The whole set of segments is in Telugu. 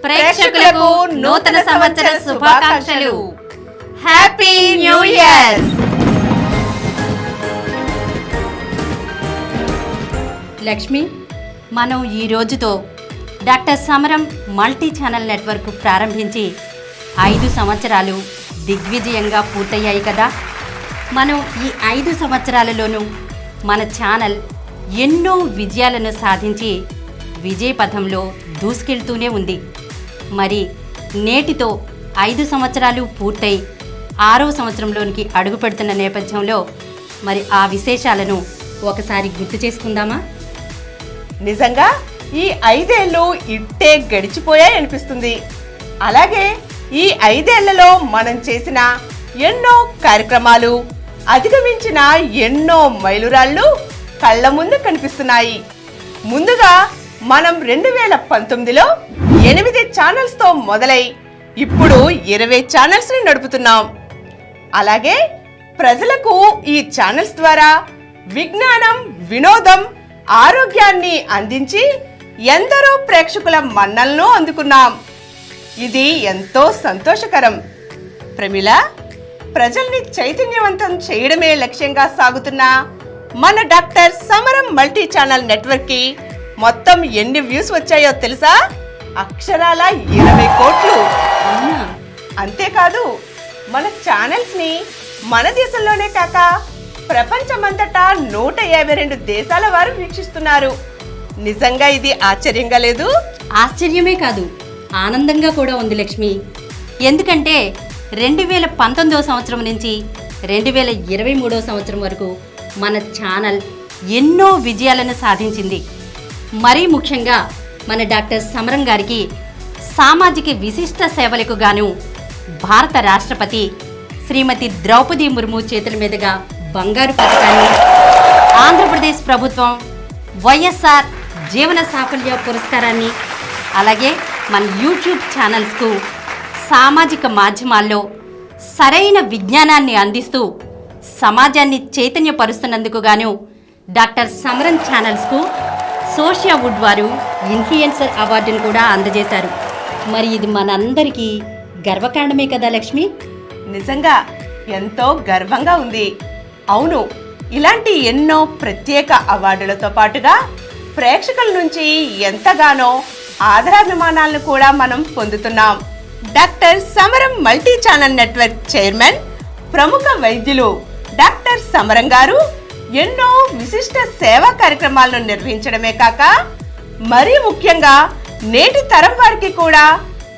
ప్రేక్షకులకు నూతన సంవత్సర శుభాకాంక్షలు. Happy new year. లక్ష్మి, మనం ఈ రోజుతో డాక్టర్ సమరం మల్టీ ఛానల్ నెట్వర్క్ ప్రారంభించి 5 సంవత్సరాలు దిగ్విజయంగా పూర్తయ్యాయి కదా. మనం ఈ 5 సంవత్సరాలలోనూ మన ఛానల్ ఎన్నో విజయాలను సాధించి విజయపథంలో దూసుకెళ్తూనే ఉంది. మరి నేటితో 5 సంవత్సరాలు పూర్తయి 6వ సంవత్సరంలోనికి అడుగు పెడుతున్న నేపథ్యంలో మరి ఆ విశేషాలను ఒకసారి గుర్తు చేసుకుందామా? నిజంగా ఈ 5 ఏళ్ళు ఇట్టే గడిచిపోయాయి అనిపిస్తుంది. అలాగే ఈ 5 ఏళ్లలో మనం చేసిన ఎన్నో కార్యక్రమాలు, అధిగమించిన ఎన్నో మైలురాళ్ళు కళ్ళ ముందు కనిపిస్తున్నాయి. ముందుగా మనం 2019లో 8 ఛానల్స్తో మొదలై ఇప్పుడు 20 ఛానల్స్ని నడుపుతున్నాం. అలాగే ప్రజలకు ఈ ఛానల్స్ ద్వారా విజ్ఞానం, వినోదం, ఆరోగ్యాన్ని అందించి ఎందరో ప్రేక్షకుల మన్నలను అందుకున్నాం. ఇది ఎంతో సంతోషకరం. ప్రమిళ, ప్రజల్ని చైతన్యవంతం చేయడమే లక్ష్యంగా సాగుతున్న మన డాక్టర్ సమరం మల్టీ ఛానల్ నెట్వర్క్కి మొత్తం ఎన్ని వ్యూస్ వచ్చాయో తెలుసా? అక్షరాల 20 కోట్లు. అంతేకాదు, మన ఛానల్స్ని మన దేశంలోనే కాక ప్రపంచమంతటా 152 దేశాల వారు వీక్షిస్తున్నారు. నిజంగా ఇది ఆశ్చర్యంగా లేదు? ఆశ్చర్యమే కాదు, ఆనందంగా కూడా ఉంది లక్ష్మి. ఎందుకంటే 2019వ సంవత్సరం నుంచి 2023వ సంవత్సరం వరకు మన ఛానల్ ఎన్నో విజయాలను సాధించింది. మరీ ముఖ్యంగా మన డాక్టర్ సమరం గారికి సామాజిక విశిష్ట సేవలకు గాను భారత రాష్ట్రపతి శ్రీమతి ద్రౌపది ముర్ము చేతుల మీదుగా బంగారు పథకాన్ని, ఆంధ్రప్రదేశ్ ప్రభుత్వం వైఎస్ఆర్ జీవన సాఫల్య పురస్కారాన్ని, అలాగే మన యూట్యూబ్ ఛానల్స్కు సామాజిక మాధ్యమాల్లో సరైన విజ్ఞానాన్ని అందిస్తూ సమాజాన్ని చైతన్యపరుస్తున్నందుకు గాను డాక్టర్ సమరం ఛానల్స్కు సోషియా వుడ్ వారు ఇన్ఫ్లుయెన్సర్ అవార్డును కూడా అందజేశారు. మరి ఇది మనందరికీ గర్వకారణమే కదా లక్ష్మి? నిజంగా ఎంతో గర్వంగా ఉంది. అవును, ఇలాంటి ఎన్నో ప్రత్యేక అవార్డులతో పాటుగా ప్రేక్షకుల నుంచి ఎంతగానో ఆదరాభిమానాలను కూడా మనం పొందుతున్నాం. డాక్టర్ సమరం మల్టీ ఛానల్ నెట్వర్క్ చైర్మన్, ప్రముఖ వైద్యులు డాక్టర్ సమరం గారు ఎన్నో విశిష్ట సేవా కార్యక్రమాలను నిర్వహించడమే కాక మరీ ముఖ్యంగా నేటి తరం వారికి కూడా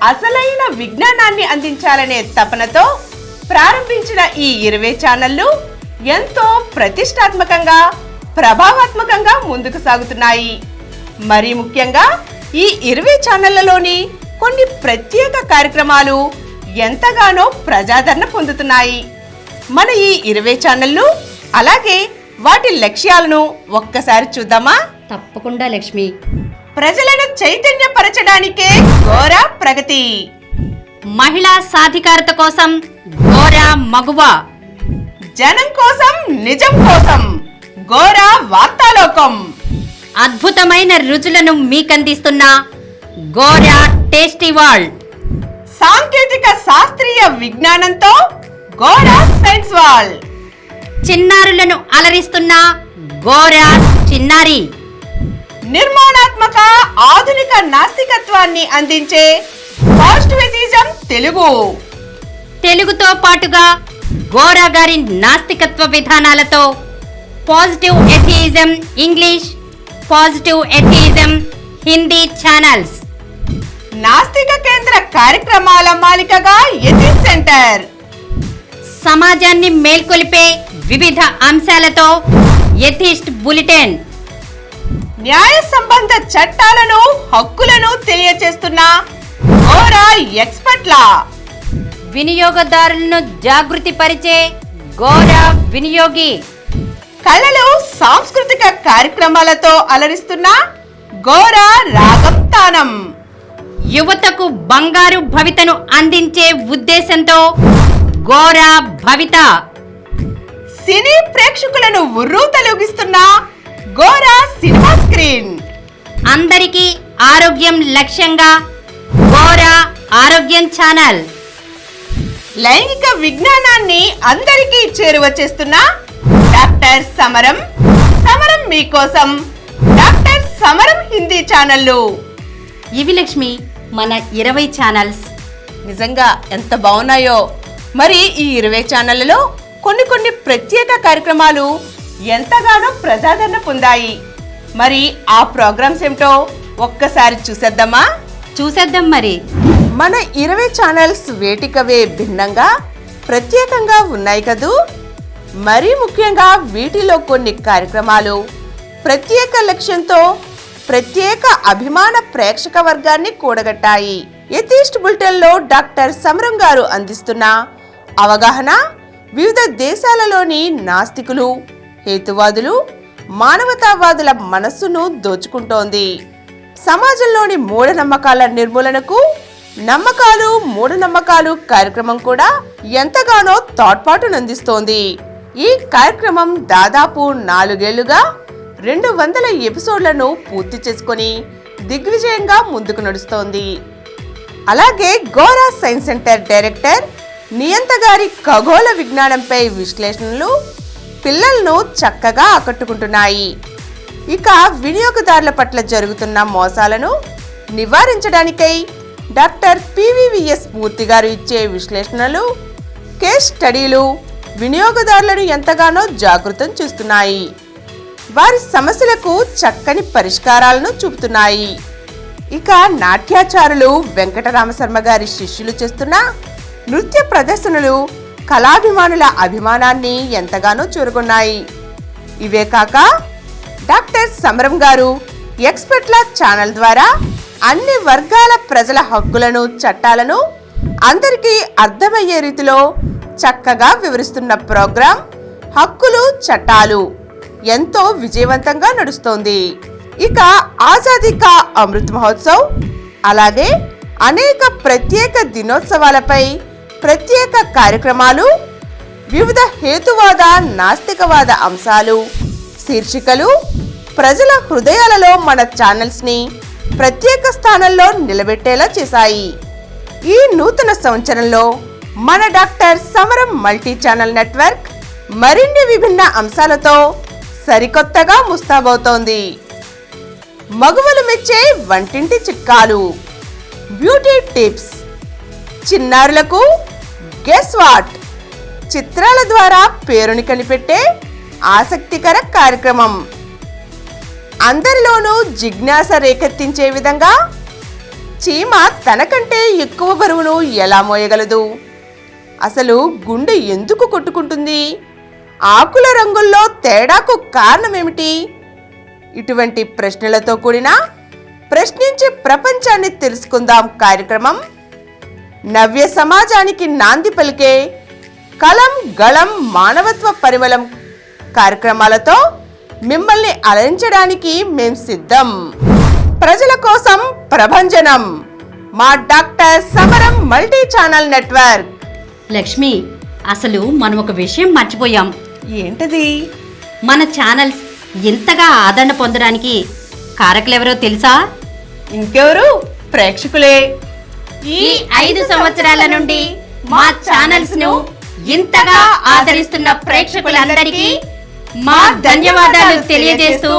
అసలైన విజ్ఞానాన్ని అందించాలనే తపనతో ప్రారంభించిన ఈ 20 ఛానళ్లు ఎంతో ప్రతిష్టాత్మకంగా, ప్రభావాత్మకంగా ముందుకు సాగుతున్నాయి. మరీ ముఖ్యంగా ఈ 20 ఛానళ్లలోని కొన్ని ప్రత్యేక కార్యక్రమాలు ఎంతగానో ప్రజాదరణ పొందుతున్నాయి. మన ఈ 20 ఛానళ్లు, అలాగే వాటి లక్ష్యాలను ఒక్కసారి చూద్దామా? తప్పకుండా లక్ష్మి. ప్రజలను చైతన్యపరచడానికే ఘోరా ప్రగతి, మహిళా సాధికారత కోసం ఘోరా మగువ, జనం కోసం నిజం కోసం ఘోరా వార్తాలోకం, అద్భుతమైన రుచులను మీకందిస్తున్న ఘోరా టేస్టీ వరల్డ్, సాంకేతిక శాస్త్రీయ విజ్ఞానంతో ఘోరా సైన్స్ వరల్డ్, చిన్నారులను అలరిస్తున్న ఘోరా చిన్నారి, నిర్మాణాత్మక ఆధునిక నాస్తికత్వాన్ని అందించే పాజిటివిజం తెలుగుతో పాటుగా ఘోరా గారి నాస్తికత్వ విధానాలతో positive atheism English, positive atheism Hindi channels, నాస్తిక కేంద్ర కార్యక్రమాల మాలికగా ఎథిక్స్ సెంటర్, సమాజాన్ని మేల్కొలిపే వివిధ అంశాలతో ఎథిస్ట్ బులెటిన్, న్యాయ సంబంధ చట్టాలను, హక్కులను తెలియచేస్తున్న ఘోరా ఎక్స్పర్ట్ల, వినియోగదారులను జాగృతి పరిచే ఘోరా వినియోగి, కళలు, సాంస్కృతిక కార్యక్రమాలతో అలరిస్తున్న ఘోరా రాగం తానం, యువతకు బంగారు భవితను అందించే ఉద్దేశంతో ఘోరా భవిత, సినీ ప్రేక్షకులను ఉర్రూతలూగిస్తున్న ఘోరా సినిమా స్క్రీన్, అందరికీ ఆరోగ్యం లక్ష్యంగా గోరా ఆరోగ్యం ఛానల్. లైంగిక విజ్ఞానాన్ని అందరికీ చేరువచేస్తున్న డాక్టర్ సమరం. సమరం మీకోసం డాక్టర్ సమరం హిందీ ఛానళ్ళు. ఇవి లక్ష్మి మన 20 ఛానల్స్. నిజంగా ఎంత బాగున్నాయో. మరి ఈ 20 ఛానళ్లలో కొన్ని ప్రత్యేక కార్యక్రమాలు ఎంతగానో ప్రజాదరణ పొందాయి. మరి ఆ ప్రోగ్రామ్స్ ఏమిటో ఒక్కసారి చూసేద్దామా? చూసేద్దాం మరి. మన 20 ఛానల్స్ వేటికవే భిన్నంగా ప్రత్యేకంగా ఉన్నాయి కదూ. మరీ ముఖ్యంగా వీటిలో కొన్ని కార్యక్రమాలు ప్రత్యేక లక్ష్యంతో ప్రత్యేక అభిమాన ప్రేక్షక వర్గాన్ని కూడగట్టాయి. ఎథీస్ట్ బులెటిన్లో డాక్టర్ సమరం గారు అందిస్తున్న అవగాహన వివిధ దేశాలలోని నాస్తికులు, హేతువాదులు, మానవతావాదుల మనస్సును దోచుకుంటోంది. సమాజంలోని మూఢనమ్మకాల నిర్మూలనకు నమ్మకాలు మూఢనమ్మకాలు కార్యక్రమం కూడా ఎంతగానో తోడ్పాటునందిస్తోంది. ఈ కార్యక్రమం దాదాపు 4 ఏళ్లుగా 200 ఎపిసోడ్లను పూర్తి చేసుకుని దిగ్విజయంగా ముందుకు నడుస్తోంది. అలాగే గోరా సైన్స్ సెంటర్ డైరెక్టర్ నియంత గారి ఖగోళ విజ్ఞానంపై విశ్లేషణలు పిల్లలను చక్కగా ఆకట్టుకుంటున్నాయి. ఇక వినియోగదారుల పట్ల జరుగుతున్న మోసాలను నివారించడానికై డాక్టర్ పివివిఎస్ మూర్తి గారు ఇచ్చే విశ్లేషణలు, కేస్ స్టడీలు వినియోగదారులను ఎంతగానో జాగృతం చేస్తున్నాయి. వారి సమస్యలకు చక్కని పరిష్కారాలను చూపుతున్నాయి. ఇక నాట్యాచారులు వెంకటరామశర్మ గారి శిష్యులు చేస్తున్న నృత్య ప్రదర్శనలు కళాభిమానుల అభిమానాన్ని ఎంతగానో చూరగొన్నాయి. ఇవే కాక డాక్టర్ సమరం గారు ఎక్స్పర్ట్ల ఛానల్ ద్వారా అన్ని వర్గాల ప్రజల హక్కులను, చట్టాలను అందరికీ అర్థమయ్యే రీతిలో చక్కగా వివరిస్తున్న ప్రోగ్రాం హక్కులు చట్టాలు ఎంతో విజయవంతంగా నడుస్తోంది. ఇక ఆజాదీ కా అమృత్ మహోత్సవ్, అలాగే అనేక ప్రత్యేక దినోత్సవాలపై ప్రత్యేక కార్యక్రమాలు, వివిధ హేతువాద నాస్తికవాద అంశాలు, శీర్షికలు ప్రజల హృదయాలలో మన ఛానల్స్ ని ప్రత్యేక స్థానంలో నిలబెట్టేలా చేశాయి. ఈ నూతన సంవత్సరంలో మన డాక్టర్ సమరం మల్టీ ఛానల్ నెట్వర్క్ మరిన్ని విభిన్న అంశాలతో సరికొత్తగా ముస్తాబవుతోంది. మగువలు మెచ్చే వంటింటి చిట్కాలు, బ్యూటీ టిప్స్, చిన్నారులకు గెస్ వాట్, చిత్రాల ద్వారా పేరుని కనిపెట్టే ఆసక్తికర కార్యక్రమం, అందరిలోనూ జిజ్ఞాస రేకెత్తించే విధంగా చీమ తనకంటే ఎక్కువ బరువును ఎలా మోయగలదు, అసలు గుండె ఎందుకు కొట్టుకుంటుంది, ఆకుల రంగుల్లో తేడాకు కారణమేమిటి, ఇటువంటి ప్రశ్నలతో కూడిన ప్రశ్నించే ప్రపంచాన్ని తెలుసుకుందాం కార్యక్రమం నవ్య సమాజానికి నాంది పలికే కలం గళం మానవత్వ పరిమళం కార్యక్రమాలతో మిమ్మల్ని అలరించడానికి మేం సిద్ధం. ప్రజల కోసం ప్రభంజనం మా డాక్టర్ సమరం మల్టీ ఛానల్ నెట్వర్క్. లక్ష్మి, అసలు మనం ఒక విషయం మర్చిపోయాం. ఏంటది? మన ఛానల్స్ ఇంతగా ఆదరణ పొందడానికి కారకులెవరో తెలుసా? ఇంకెవరు? ప్రేక్షకులే. ఈ 5 సంవత్సరాల నుండి మా ఛానల్స్ ను ఇంతగా ఆదరిస్తున్న ప్రేక్షకులందరికీ మా ధన్యవాదాలు తెలియజేస్తూ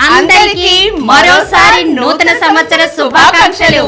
అందరికీ మరోసారి నూతన సంవత్సర శుభాకాంక్షలు.